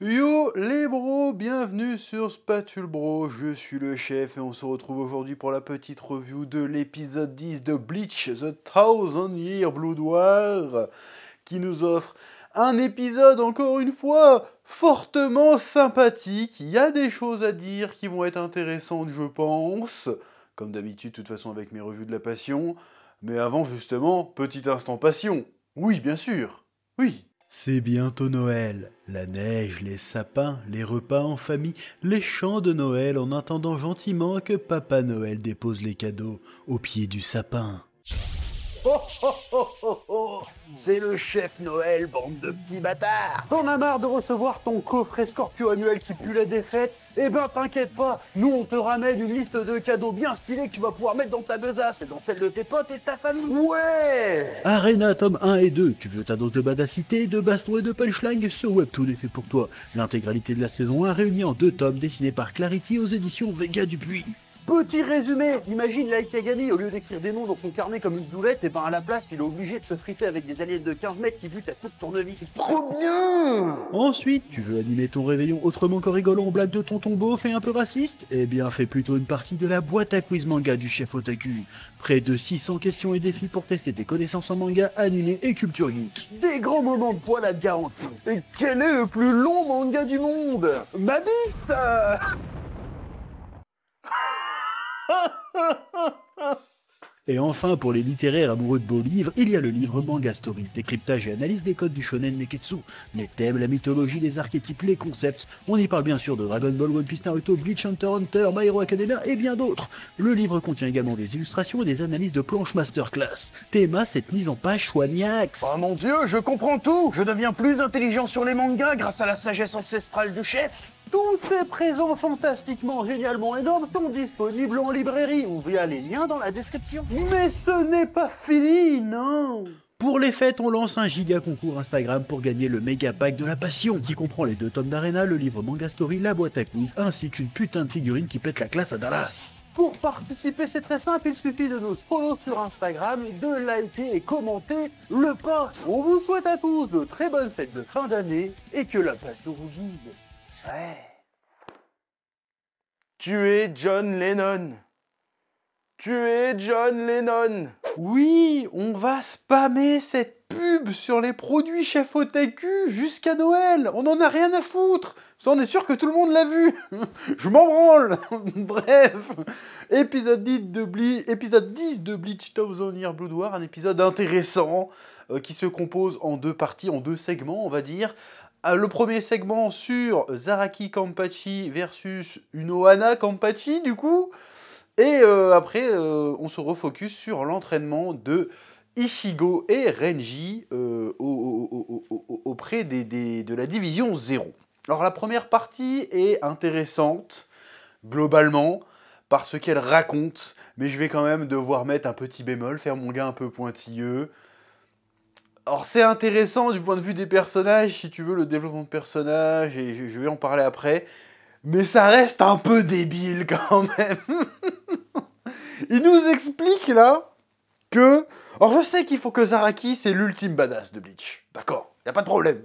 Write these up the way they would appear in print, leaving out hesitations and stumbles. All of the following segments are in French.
Yo les bros, bienvenue sur Spatule Bro, je suis le chef et on se retrouve aujourd'hui pour la petite review de l'épisode 10 de Bleach The Thousand Year Blood War qui nous offre un épisode encore une fois fortement sympathique. Il y a des choses à dire qui vont être intéressantes je pense, comme d'habitude de toute façon avec mes revues de la passion, mais avant justement, petit instant passion. Oui bien sûr, oui. C'est bientôt Noël. La neige, les sapins, les repas en famille, les chants de Noël en attendant gentiment que Papa Noël dépose les cadeaux au pied du sapin. Oh oh oh oh oh! C'est le chef Noël, bande de petits bâtards! T'en as marre de recevoir ton coffret Scorpio annuel qui pue la défaite? Eh ben t'inquiète pas, nous on te ramène une liste de cadeaux bien stylés que tu vas pouvoir mettre dans ta besace et dans celle de tes potes et de ta famille! Ouais! Arena tome 1 et 2, tu veux ta dose de badacité, de baston et de punchline? Ce webtoon est fait pour toi. L'intégralité de la saison 1 réunie en 2 tomes dessinés par Clarity aux éditions Vega Dupuis. Petit résumé, imagine Light Yagami, au lieu d'écrire des noms dans son carnet comme une zoulette, et ben à la place il est obligé de se friter avec des aliens de 15 mètres qui butent à toute tournevis. Trop bien! Ensuite, tu veux animer ton réveillon autrement qu'en rigolant aux blagues de tonton beauf et un peu raciste? Eh bien fais plutôt une partie de la boîte à quiz manga du chef Otaku. Près de 600 questions et défis pour tester tes connaissances en manga, animé et culture geek. Des grands moments de poil à garantie. Et quel est le plus long manga du monde? Ma bite! Et enfin, pour les littéraires amoureux de beaux livres, il y a le livre Manga Story, décryptage et analyse des codes du shonen Neketsu. Les thèmes, la mythologie, les archétypes, les concepts. On y parle bien sûr de Dragon Ball, One Piece, Naruto, Bleach, Hunter, Hunter, My Hero Academia et bien d'autres. Le livre contient également des illustrations et des analyses de planches masterclass. Théma, cette mise en page Chouaniax. Oh mon dieu, je comprends tout! Je deviens plus intelligent sur les mangas grâce à la sagesse ancestrale du chef! Tous ces présents fantastiquement, génialement énormes sont disponibles en librairie ou via les liens dans la description. Mais ce n'est pas fini, non! Pour les fêtes, on lance un giga concours Instagram pour gagner le méga pack de la passion, qui comprend les 2 tomes d'Arena, le livre Manga Story, la boîte à quiz, ainsi qu'une putain de figurine qui pète la classe à Dallas. Pour participer, c'est très simple, il suffit de nous follow sur Instagram, de liker et commenter le post. On vous souhaite à tous de très bonnes fêtes de fin d'année et que la passion vous guide. Ouais. Tu es John Lennon. Tu es John Lennon. Oui, on va spammer cette pub sur les produits Chef Otaku jusqu'à Noël. On en a rien à foutre. Ça, on est sûr que tout le monde l'a vu. Je m'en branle. Bref, épisode 10 de Bleach Thousand Year Blood War, un épisode intéressant qui se compose en 2 parties, en 2 segments, on va dire. Le premier segment sur Zaraki Kampachi versus Unohana Kampachi, du coup. Et après, on se refocus sur l'entraînement de Ichigo et Renji auprès de la division 0. Alors la première partie est intéressante, globalement, parce qu'elle raconte, mais je vais quand même devoir mettre un petit bémol, faire mon gars un peu pointilleux. Alors c'est intéressant du point de vue des personnages, si tu veux, le développement de personnages, et je vais en parler après, mais ça reste un peu débile quand même. Il nous explique là que... Alors je sais qu'il faut que Zaraki c'est l'ultime badass de Bleach, d'accord, y a pas de problème.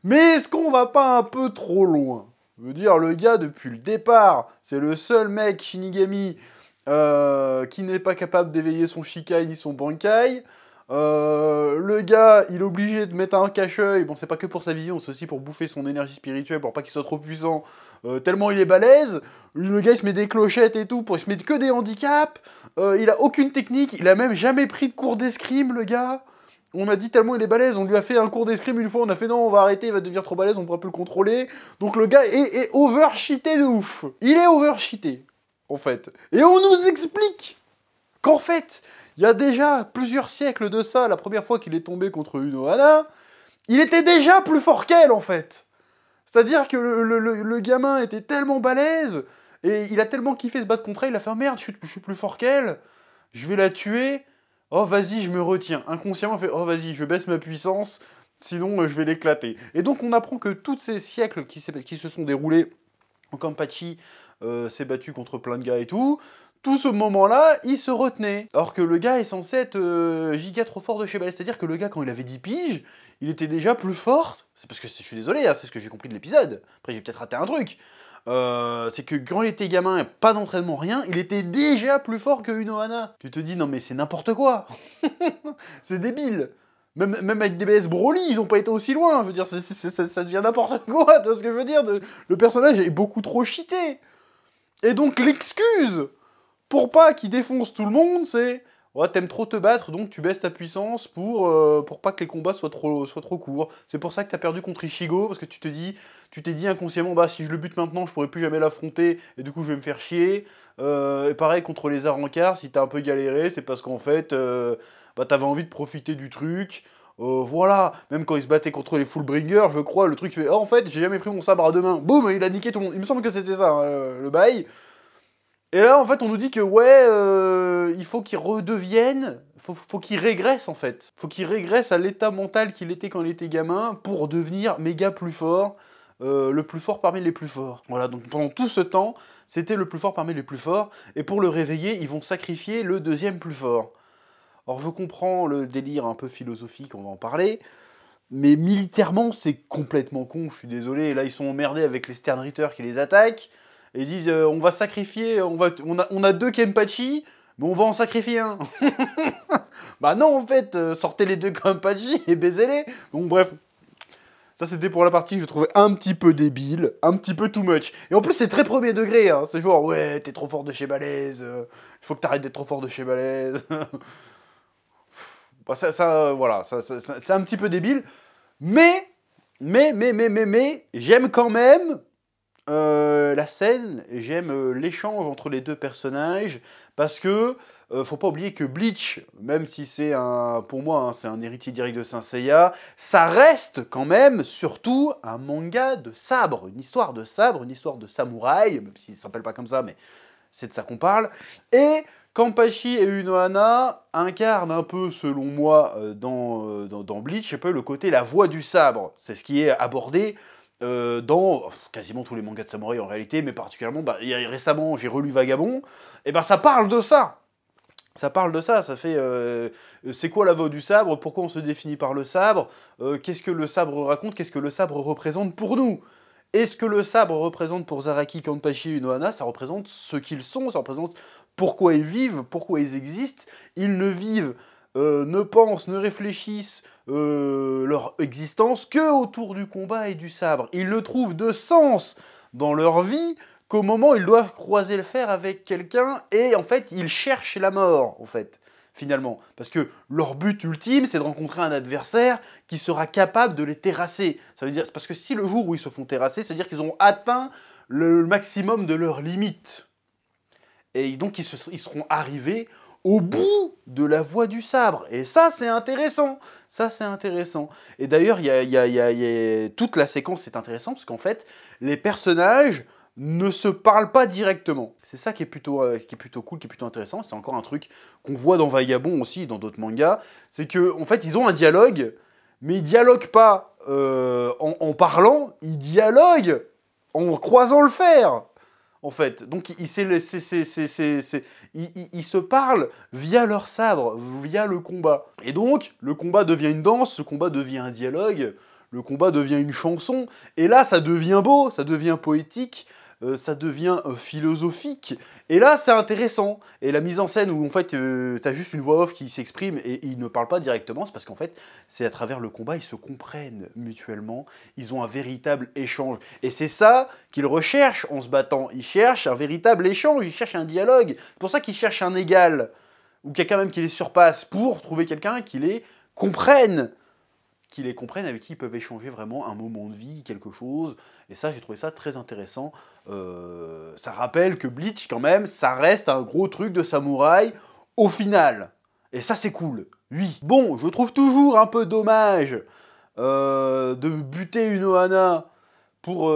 Mais est-ce qu'on va pas un peu trop loin? Je veux dire, le gars depuis le départ, c'est le seul mec Shinigami qui n'est pas capable d'éveiller son Shikai ni son Bankai. Le gars, il est obligé de mettre un cache-œil, bon c'est pas que pour sa vision, c'est aussi pour bouffer son énergie spirituelle, pour pas qu'il soit trop puissant, tellement il est balèze. Le gars il se met des clochettes et tout, il se met que des handicaps, il a aucune technique, il a même jamais pris de cours d'escrime le gars. On a dit tellement il est balèze, on lui a fait un cours d'escrime une fois, on a fait non on va arrêter, il va devenir trop balèze, on pourra plus le contrôler. Donc le gars est over-cheaté de ouf, il est over-cheaté en fait. Et on nous explique qu'en fait, il y a déjà plusieurs siècles de ça, la première fois qu'il est tombé contre Unohana, il était déjà plus fort qu'elle, en fait. C'est-à-dire que le gamin était tellement balèze, et il a tellement kiffé se battre contre elle, il a fait « Merde, je suis plus fort qu'elle, je vais la tuer, oh vas-y, je me retiens. » Inconsciemment, il fait « Oh vas-y, je baisse ma puissance, sinon je vais l'éclater. » Et donc on apprend que tous ces siècles qui se sont déroulés, Kampachi s'est battu contre plein de gars et tout, tout ce moment-là, il se retenait. Alors que le gars est censé être giga trop fort de chez Balèze. C'est-à-dire que le gars, quand il avait 10 piges, il était déjà plus fort. C'est parce que, je suis désolé, hein, c'est ce que j'ai compris de l'épisode. Après, j'ai peut-être raté un truc. C'est que quand il était gamin, pas d'entraînement, rien, il était déjà plus fort que Unohana. Tu te dis, non mais c'est n'importe quoi. C'est débile. Même avec DBS Broly, ils ont pas été aussi loin. Je veux dire, ça devient n'importe quoi. Tu vois ce que je veux dire? Le personnage est beaucoup trop cheaté. Et donc l'excuse pour pas qu'il défonce tout le monde, c'est ouais, t'aimes trop te battre, donc tu baisses ta puissance pour pas que les combats soient trop courts. C'est pour ça que t'as perdu contre Ichigo, parce que tu t'es dit inconsciemment, bah si je le bute maintenant, je pourrais plus jamais l'affronter, et du coup je vais me faire chier. Et pareil contre les Arrancars, si t'as un peu galéré, c'est parce qu'en fait, bah t'avais envie de profiter du truc. Voilà, même quand il se battait contre les Fullbringers, je crois, le truc fait oh, en fait, j'ai jamais pris mon sabre à deux mains. Boum, il a niqué tout le monde. Il me semble que c'était ça, hein, le bail. Et là, en fait, on nous dit que, ouais, il faut qu'il redevienne, faut qu'il régresse, en fait. Faut qu'il régresse à l'état mental qu'il était quand il était gamin pour devenir méga plus fort, le plus fort parmi les plus forts. Voilà, donc pendant tout ce temps, c'était le plus fort parmi les plus forts, et pour le réveiller, ils vont sacrifier le deuxième plus fort. Alors, je comprends le délire un peu philosophique, on va en parler, mais militairement, c'est complètement con, je suis désolé. Et là, ils sont emmerdés avec les Sternritter qui les attaquent. Et ils disent, on va sacrifier, on a deux Kenpachi, mais on va en sacrifier un. Bah non, en fait, sortez les deux Kenpachi et baisez-les. Donc bref, ça c'était pour la partie que je trouvais un petit peu débile, un petit peu too much. Et en plus, c'est très premier degré, hein. C'est genre, ouais, t'es trop fort de chez Balèze, il faut que t'arrêtes d'être trop fort de chez Balèze. Bah, voilà, c'est un petit peu débile. Mais, j'aime quand même la scène, j'aime l'échange entre les deux personnages, parce que faut pas oublier que Bleach, même si c'est pour moi, hein, c'est un héritier direct de Saint Seiya, ça reste quand même surtout un manga de sabre, une histoire de sabre, une histoire de samouraï, même s'il s'appelle pas comme ça, mais c'est de ça qu'on parle. Et Kenpachi et Unohana incarnent un peu, selon moi, dans Bleach, un peu le côté la voix du sabre. C'est ce qui est abordé dans quasiment tous les mangas de samouraï en réalité, mais particulièrement, récemment j'ai relu Vagabond, et ça parle de ça. Ça parle de ça, ça fait c'est quoi la voix du sabre, pourquoi on se définit par le sabre, qu'est-ce que le sabre raconte, qu'est-ce que le sabre représente pour nous. Et ce que le sabre représente pour Zaraki, Kenpachi et Unohana, ça représente ce qu'ils sont, ça représente pourquoi ils vivent, pourquoi ils existent. Ils ne vivent, ne pensent, ne réfléchissent leur existence que autour du combat et du sabre. Ils ne trouvent de sens dans leur vie qu'au moment où ils doivent croiser le fer avec quelqu'un, et en fait, ils cherchent la mort, en fait, finalement. Parce que leur but ultime, c'est de rencontrer un adversaire qui sera capable de les terrasser. Ça veut dire, parce que si le jour où ils se font terrasser, ça veut dire qu'ils ont atteint le maximum de leurs limites. Et donc, ils seront arrivés au bout de la voie du sabre. Et ça, c'est intéressant. Ça, c'est intéressant. Et d'ailleurs, toute la séquence est intéressante, parce qu'en fait, les personnages ne se parlent pas directement. C'est ça qui est plutôt cool, qui est plutôt intéressant. C'est encore un truc qu'on voit dans Vagabond aussi, dans d'autres mangas. C'est qu'en fait, ils ont un dialogue, mais ils dialoguent pas en parlant, ils dialoguent en croisant le fer. En fait, donc ils se parlent via leur sabre, via le combat. Et donc, le combat devient une danse, le combat devient un dialogue, le combat devient une chanson. Et là, ça devient beau, ça devient poétique, ça devient philosophique. Et là, c'est intéressant. Et la mise en scène où, en fait, t'as juste une voix off qui s'exprime et ils ne parlent pas directement, c'est parce qu'en fait, c'est à travers le combat, ils se comprennent mutuellement, ils ont un véritable échange. Et c'est ça qu'ils recherchent en se battant. Ils cherchent un véritable échange, ils cherchent un dialogue. C'est pour ça qu'ils cherchent un égal, ou quelqu'un même qui les surpasse, pour trouver quelqu'un qui les comprenne. Avec qui ils peuvent échanger vraiment un moment de vie, quelque chose. Et ça, j'ai trouvé ça très intéressant. Ça rappelle que Bleach, quand même, ça reste un gros truc de samouraï au final. Et ça, c'est cool. Oui. Bon, je trouve toujours un peu dommage de buter Unohana pour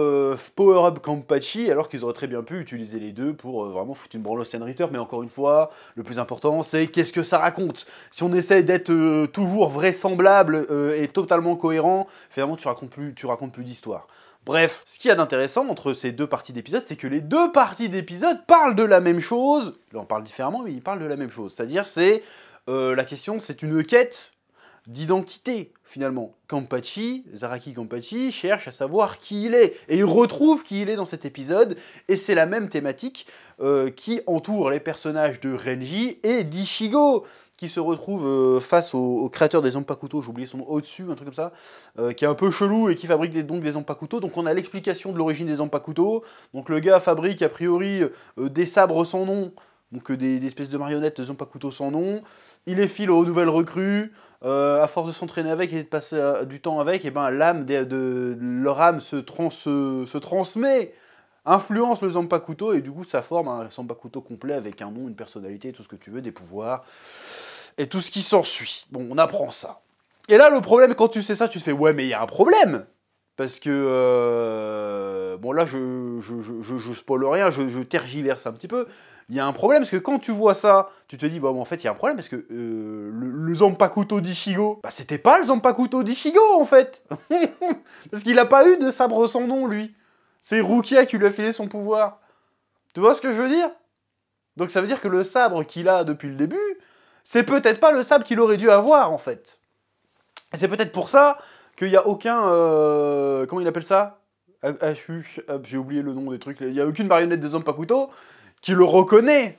Power Up Kenpachi, alors qu'ils auraient très bien pu utiliser les deux pour vraiment foutre une branle au Sternritter. Mais encore une fois, le plus important, c'est qu'est-ce que ça raconte. Si on essaie d'être toujours vraisemblable et totalement cohérent, finalement, tu racontes plus d'histoire. Bref, ce qu'il y a d'intéressant entre ces deux parties d'épisode, c'est que les deux parties d'épisode parlent de la même chose. Là, on parle différemment, mais ils parlent de la même chose. C'est-à-dire, c'est la question, c'est une quête d'identité, finalement. Zaraki Kampachi cherche à savoir qui il est, et il retrouve qui il est dans cet épisode, et c'est la même thématique qui entoure les personnages de Renji et d'Ichigo, qui se retrouve face au créateur des Zanpakuto, j'ai oublié son nom, au-dessus, un truc comme ça, qui est un peu chelou et qui fabrique donc des Zanpakuto. Donc on a l'explication de l'origine des Zanpakuto. Donc le gars fabrique a priori des sabres sans nom, donc des espèces de marionnettes de Zanpakuto sans nom. Il les file aux nouvelles recrues. À force de s'entraîner avec et de passer du temps avec, et ben l'âme leur âme se transmet, influence le Zanpakuto, et du coup ça forme un Zanpakuto complet avec un nom, une personnalité, tout ce que tu veux, des pouvoirs, et tout ce qui s'ensuit. Bon, on apprend ça. Et là, le problème, quand tu sais ça, tu te fais, ouais, mais il y a un problème. Parce que, bon là, je spoil rien, je tergiverse un petit peu. Il y a un problème, parce que quand tu vois ça, tu te dis, bah, bon, en fait, il y a un problème, parce que le Zanpakuto d'Ichigo, bah, c'était pas le Zanpakuto d'Ichigo, en fait. Parce qu'il a pas eu de sabre sans nom, lui. C'est Rukia qui lui a filé son pouvoir. Tu vois ce que je veux dire? Donc ça veut dire que le sabre qu'il a depuis le début, c'est peut-être pas le sabre qu'il aurait dû avoir, en fait. Et c'est peut-être pour ça qu'il n'y a aucun... comment il appelle ça? J'ai oublié le nom des trucs. Il n'y a aucune marionnette de Zanpakuto qui le reconnaît.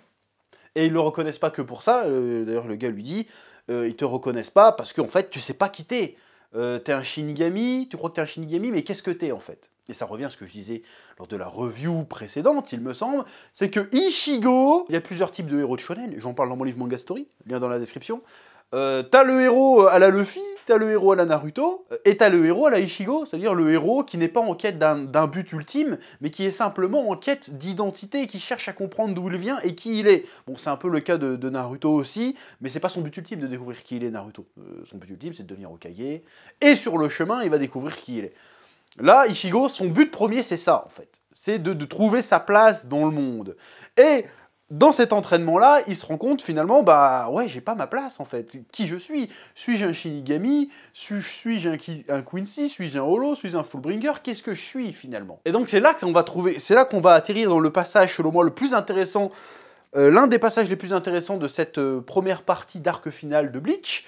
Et ils le reconnaissent pas que pour ça. D'ailleurs, le gars lui dit, ils te reconnaissent pas parce qu'en fait, tu sais pas qui t'es. T'es un Shinigami, tu crois que t'es un Shinigami, mais qu'est-ce que t'es en fait? Et ça revient à ce que je disais lors de la review précédente, il me semble, c'est que Ichigo, il y a plusieurs types de héros de shonen, j'en parle dans mon livre Manga Story, lien dans la description. T'as le héros à la Luffy, t'as le héros à la Naruto, et t'as le héros à la Ichigo, c'est-à-dire le héros qui n'est pas en quête d'un but ultime, mais qui est simplement en quête d'identité, qui cherche à comprendre d'où il vient et qui il est. Bon, c'est un peu le cas de Naruto aussi, mais c'est pas son but ultime de découvrir qui il est, Naruto. Son but ultime, c'est de devenir Hokage, et sur le chemin, il va découvrir qui il est. Là, Ichigo, son but premier, c'est ça, en fait. C'est de trouver sa place dans le monde. Et dans cet entraînement-là, il se rend compte, finalement, bah ouais, j'ai pas ma place, en fait. Qui je suis? Suis-je un Shinigami? Suis-je un Quincy? Suis-je un Holo? Suis-je un Fullbringer? Qu'est-ce que je suis, finalement? Et donc, c'est là qu'on va trouver, c'est là qu'on va atterrir dans le passage, selon moi, le plus intéressant, l'un des passages les plus intéressants de cette première partie d'arc final de Bleach.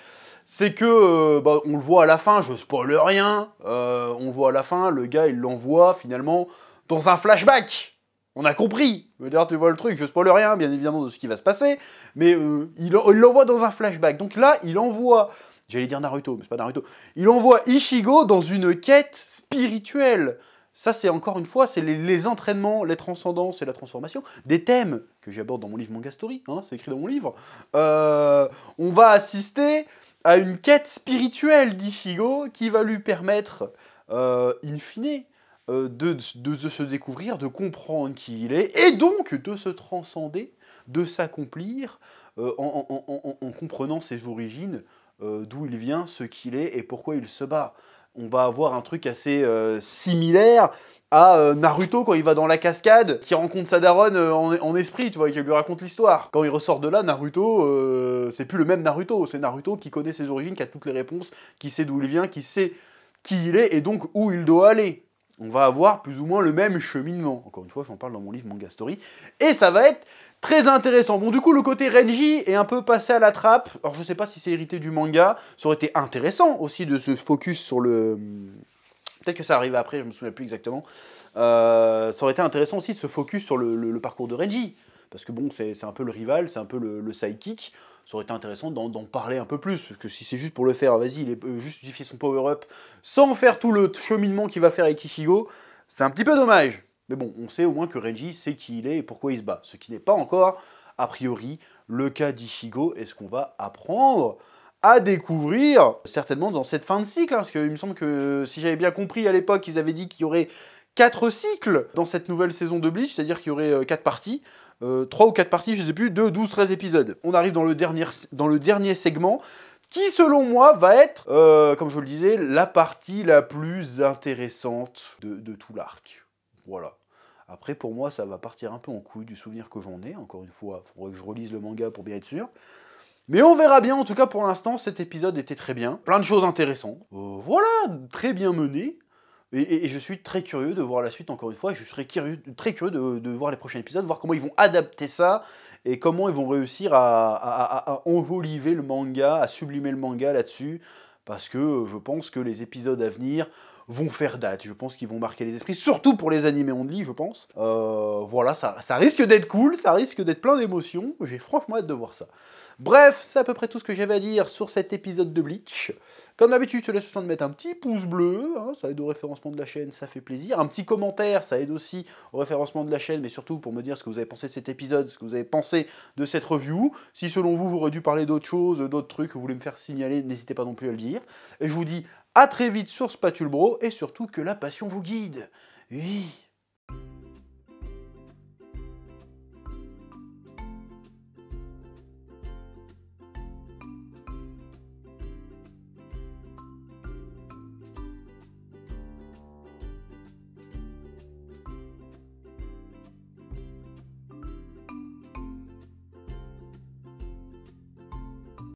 C'est que, bah, on le voit à la fin, je spoil rien, on le voit à la fin, le gars, il l'envoie, finalement, dans un flashback. On a compris. D'ailleurs, tu vois le truc, je spoil rien, bien évidemment, de ce qui va se passer, mais il l'envoie dans un flashback. Donc là, il envoie, j'allais dire Naruto, mais c'est pas Naruto, il envoie Ichigo dans une quête spirituelle. Ça, c'est encore une fois, c'est les entraînements, les transcendances et la transformation, des thèmes que j'aborde dans mon livre Manga Story, hein, c'est écrit dans mon livre. On va assister à une quête spirituelle d'Ichigo qui va lui permettre, in fine, de se découvrir, de comprendre qui il est, et donc de se transcender, de s'accomplir en comprenant ses origines, d'où il vient, ce qu'il est et pourquoi il se bat. On va avoir un truc assez similaire à Naruto quand il va dans la cascade, qui rencontre sa daronne en esprit, tu vois, et qui lui raconte l'histoire. Quand il ressort de là, Naruto, c'est plus le même Naruto, c'est Naruto qui connaît ses origines, qui a toutes les réponses, qui sait d'où il vient, qui sait qui il est et donc où il doit aller. On va avoir plus ou moins le même cheminement. Encore une fois, j'en parle dans mon livre Manga Story. Et ça va être très intéressant. Bon, du coup, le côté Renji est un peu passé à la trappe. Alors, je sais pas si c'est hérité du manga. Ça aurait été intéressant aussi de se focus sur le... Peut-être que ça arrive après, je me souviens plus exactement. Ça aurait été intéressant aussi de se focus sur le parcours de Renji. Parce que bon, c'est un peu le rival, c'est un peu le sidekick. Ça aurait été intéressant d'en parler un peu plus. Parce que si c'est juste pour le faire, vas-y, il est justifier son power-up sans faire tout le cheminement qu'il va faire avec Ichigo, c'est un petit peu dommage. Mais bon, on sait au moins que Renji sait qui il est et pourquoi il se bat. Ce qui n'est pas encore, a priori, le cas d'Ichigo. Et ce qu'on va apprendre à découvrir, certainement dans cette fin de cycle. Hein, parce qu'il me semble que, si j'avais bien compris à l'époque, ils avaient dit qu'il y aurait 4 cycles dans cette nouvelle saison de Bleach, c'est-à-dire qu'il y aurait 4 parties. 3 ou 4 parties, je ne sais plus, de 12-13 épisodes. On arrive dans le dernier segment, qui selon moi va être, comme je le disais, la partie la plus intéressante de tout l'arc. Voilà. Après, pour moi, ça va partir un peu en couille du souvenir que j'en ai. Encore une fois, il faudrait que je relise le manga pour bien être sûr. Mais on verra bien, en tout cas pour l'instant, cet épisode était très bien. Plein de choses intéressantes. Voilà, très bien mené. Et je suis très curieux de voir la suite, encore une fois. Je serais très curieux de voir les prochains épisodes, voir comment ils vont adapter ça et comment ils vont réussir à enjoliver le manga, à sublimer le manga là-dessus. Parce que je pense que les épisodes à venir vont faire date. Je pense qu'ils vont marquer les esprits, surtout pour les animés only, je pense. Voilà, ça risque d'être cool, ça risque d'être plein d'émotions. J'ai franchement hâte de voir ça. Bref, c'est à peu près tout ce que j'avais à dire sur cet épisode de Bleach. Comme d'habitude, je te laisse le temps de mettre un petit pouce bleu, hein, ça aide au référencement de la chaîne, ça fait plaisir. Un petit commentaire, ça aide aussi au référencement de la chaîne, mais surtout pour me dire ce que vous avez pensé de cet épisode, ce que vous avez pensé de cette review. Si selon vous, j'aurais dû parler d'autres choses, d'autres trucs que vous voulez me faire signaler, n'hésitez pas non plus à le dire. Et je vous dis à très vite sur Spatule Bro, et surtout que la passion vous guide. Oui.